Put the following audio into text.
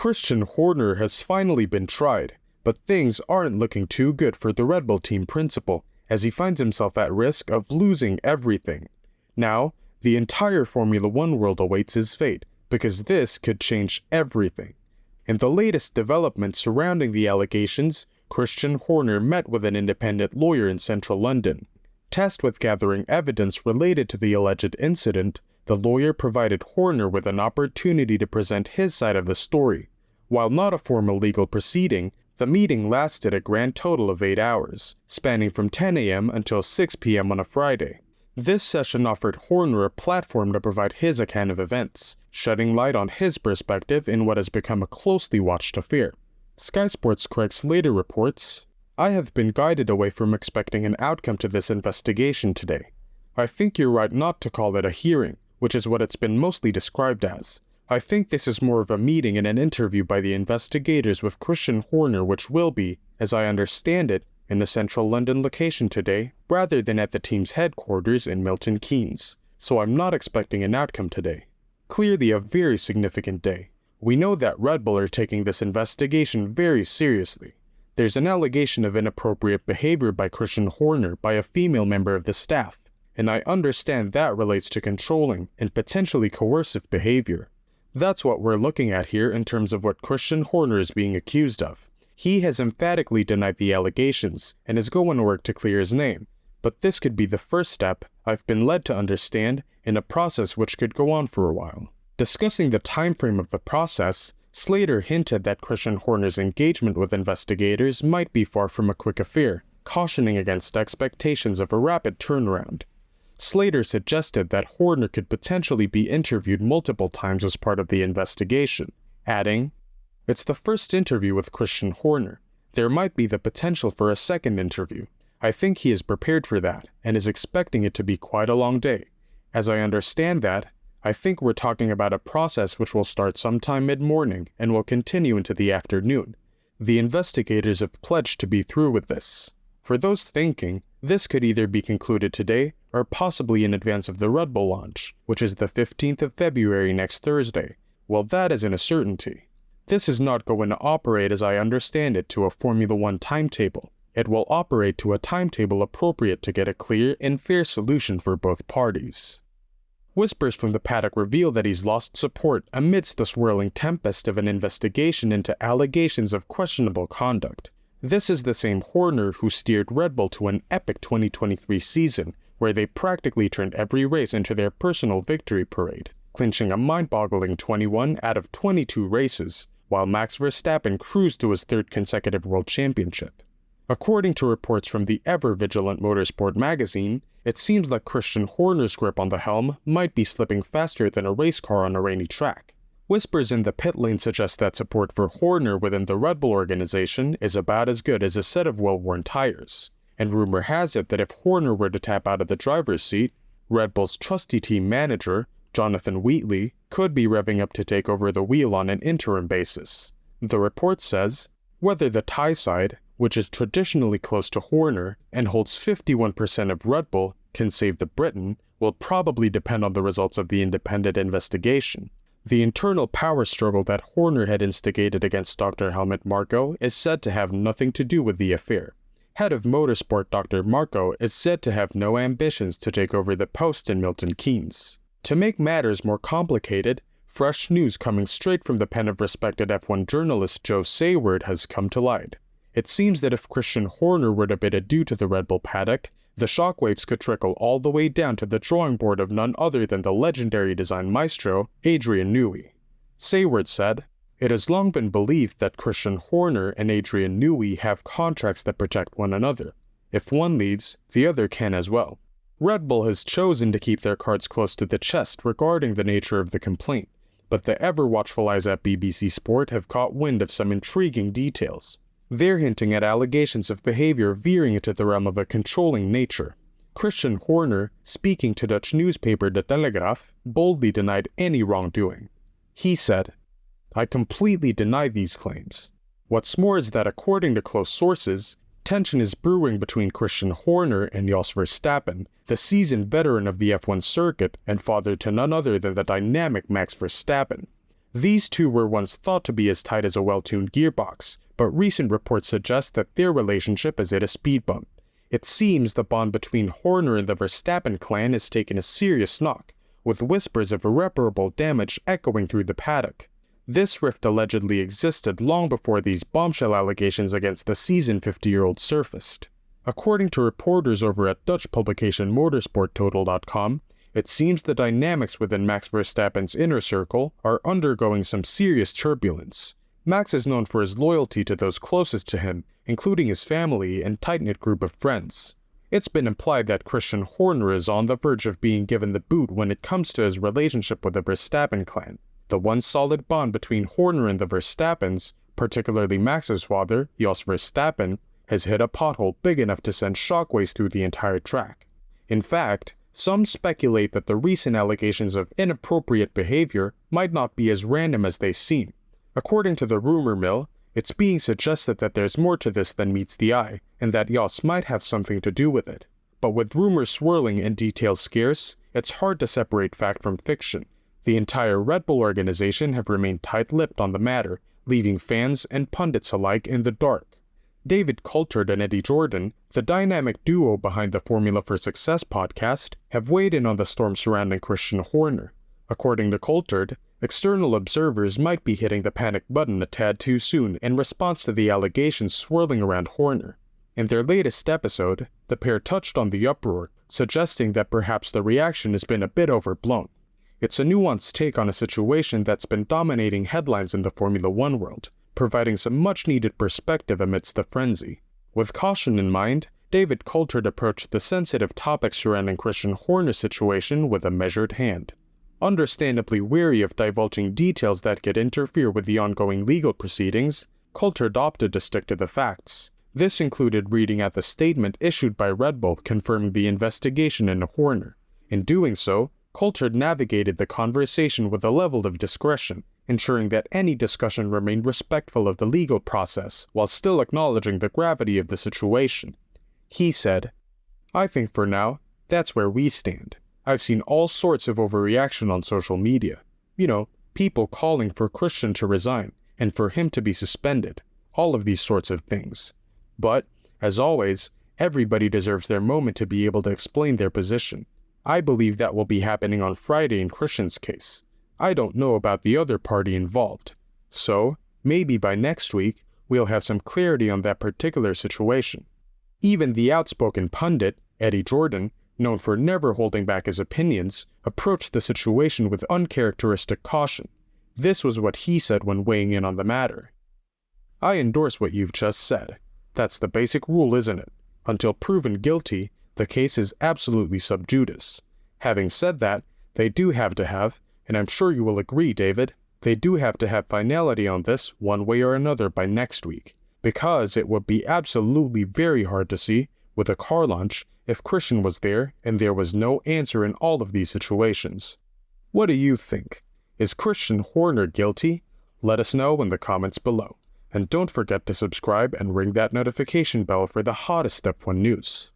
Christian Horner has finally been tried, but things aren't looking too good for the Red Bull team principal, as he finds himself at risk of losing everything. Now, the entire Formula One world awaits his fate, because this could change everything. In the latest development surrounding the allegations, Christian Horner met with an independent lawyer in central London. Tasked with gathering evidence related to the alleged incident, the lawyer provided Horner with an opportunity to present his side of the story. While not a formal legal proceeding, the meeting lasted a grand total of 8 hours, spanning from 10 a.m. until 6 p.m. on a Friday. This session offered Horner a platform to provide his account of events, shedding light on his perspective in what has become a closely watched affair. Sky Sports Craig Slater reports, "I have been guided away from expecting an outcome to this investigation today. I think you're right not to call it a hearing, which is what it's been mostly described as. I think this is more of a meeting and an interview by the investigators with Christian Horner, which will be, as I understand it, in the central London location today, rather than at the team's headquarters in Milton Keynes. So I'm not expecting an outcome today. Clearly a very significant day. We know that Red Bull are taking this investigation very seriously. There's an allegation of inappropriate behavior by Christian Horner by a female member of the staff, and I understand that relates to controlling and potentially coercive behavior. That's what we're looking at here in terms of what Christian Horner is being accused of. He has emphatically denied the allegations and is going to work to clear his name, but this could be the first step, I've been led to understand, in a process which could go on for a while." Discussing the time frame of the process, Slater hinted that Christian Horner's engagement with investigators might be far from a quick affair, cautioning against expectations of a rapid turnaround. Slater suggested that Horner could potentially be interviewed multiple times as part of the investigation, adding, "It's the first interview with Christian Horner. There might be the potential for a second interview. I think he is prepared for that, and is expecting it to be quite a long day. As I understand that, I think we're talking about a process which will start sometime mid-morning and will continue into the afternoon. The investigators have pledged to be through with this. For those thinking, this could either be concluded today or possibly in advance of the Red Bull launch, which is the 15th of February next Thursday. Well, that isn't a certainty. This is not going to operate, as I understand it, to a Formula One timetable. It will operate to a timetable appropriate to get a clear and fair solution for both parties." Whispers from the paddock reveal that he's lost support amidst the swirling tempest of an investigation into allegations of questionable conduct. This is the same Horner who steered Red Bull to an epic 2023 season, where they practically turned every race into their personal victory parade, clinching a mind-boggling 21 out of 22 races, while Max Verstappen cruised to his third consecutive world championship. According to reports from the ever-vigilant Motorsport magazine, it seems like Christian Horner's grip on the helm might be slipping faster than a race car on a rainy track. Whispers in the pit lane suggest that support for Horner within the Red Bull organization is about as good as a set of well-worn tires, and rumor has it that if Horner were to tap out of the driver's seat, Red Bull's trusty team manager, Jonathan Wheatley, could be revving up to take over the wheel on an interim basis. The report says, whether the Thai side, which is traditionally close to Horner and holds 51% of Red Bull, can save the Briton, will probably depend on the results of the independent investigation. The internal power struggle that Horner had instigated against Dr. Helmut Marko is said to have nothing to do with the affair. Head of Motorsport Dr. Marko is said to have no ambitions to take over the post in Milton Keynes. To make matters more complicated, fresh news coming straight from the pen of respected F1 journalist Joe Sayward has come to light. It seems that if Christian Horner were to bid adieu to the Red Bull paddock, the shockwaves could trickle all the way down to the drawing board of none other than the legendary design maestro, Adrian Newey. Sayward said, "It has long been believed that Christian Horner and Adrian Newey have contracts that protect one another. If one leaves, the other can as well. Red Bull has chosen to keep their cards close to the chest regarding the nature of the complaint, but the ever-watchful eyes at BBC Sport have caught wind of some intriguing details. They're hinting at allegations of behavior veering into the realm of a controlling nature. Christian Horner, speaking to Dutch newspaper De Telegraaf, boldly denied any wrongdoing. He said, "I completely deny these claims. What's more is that according to close sources, tension is brewing between Christian Horner and Jos Verstappen, the seasoned veteran of the F1 circuit and father to none other than the dynamic Max Verstappen. These two were once thought to be as tight as a well-tuned gearbox, but recent reports suggest that their relationship has hit a speed bump. It seems the bond between Horner and the Verstappen clan has taken a serious knock, with whispers of irreparable damage echoing through the paddock. This rift allegedly existed long before these bombshell allegations against the seasoned 50-year-old surfaced. According to reporters over at Dutch publication motorsporttotal.com, it seems the dynamics within Max Verstappen's inner circle are undergoing some serious turbulence. Max is known for his loyalty to those closest to him, including his family and tight-knit group of friends. It's been implied that Christian Horner is on the verge of being given the boot when it comes to his relationship with the Verstappen clan. The once solid bond between Horner and the Verstappens, particularly Max's father, Jos Verstappen, has hit a pothole big enough to send shockwaves through the entire track. In fact, some speculate that the recent allegations of inappropriate behavior might not be as random as they seem. According to the rumor mill, it's being suggested that there's more to this than meets the eye, and that Jos might have something to do with it. But with rumors swirling and details scarce, it's hard to separate fact from fiction. The entire Red Bull organization have remained tight-lipped on the matter, leaving fans and pundits alike in the dark. David Coulthard and Eddie Jordan, the dynamic duo behind the Formula for Success podcast, have weighed in on the storm surrounding Christian Horner. According to Coulthard, external observers might be hitting the panic button a tad too soon in response to the allegations swirling around Horner. In their latest episode, the pair touched on the uproar, suggesting that perhaps the reaction has been a bit overblown. It's a nuanced take on a situation that's been dominating headlines in the Formula One world, providing some much-needed perspective amidst the frenzy. With caution in mind, David Coulthard approached the sensitive topic surrounding Christian Horner's situation with a measured hand. Understandably wary of divulging details that could interfere with the ongoing legal proceedings, Coulthard opted to stick to the facts. This included reading out the statement issued by Red Bull confirming the investigation into Horner. In doing so, Coulthard navigated the conversation with a level of discretion, ensuring that any discussion remained respectful of the legal process while still acknowledging the gravity of the situation. He said, "I think for now, that's where we stand. I've seen all sorts of overreaction on social media. People calling for Christian to resign and for him to be suspended, all of these sorts of things. But, as always, everybody deserves their moment to be able to explain their position. I believe that will be happening on Friday in Christian's case. I don't know about the other party involved. So, maybe by next week, we'll have some clarity on that particular situation." Even the outspoken pundit, Eddie Jordan, known for never holding back his opinions, approached the situation with uncharacteristic caution. This was what he said when weighing in on the matter. "I endorse what you've just said. That's the basic rule, isn't it? Until proven guilty, the case is absolutely sub judice. Having said that, they do have to have, and I'm sure you will agree, David, they do have to have finality on this one way or another by next week, because it would be absolutely very hard to see, with a car launch, if Christian was there and there was no answer in all of these situations. What do you think? Is Christian Horner guilty? Let us know in the comments below. And don't forget to subscribe and ring that notification bell for the hottest F1 news.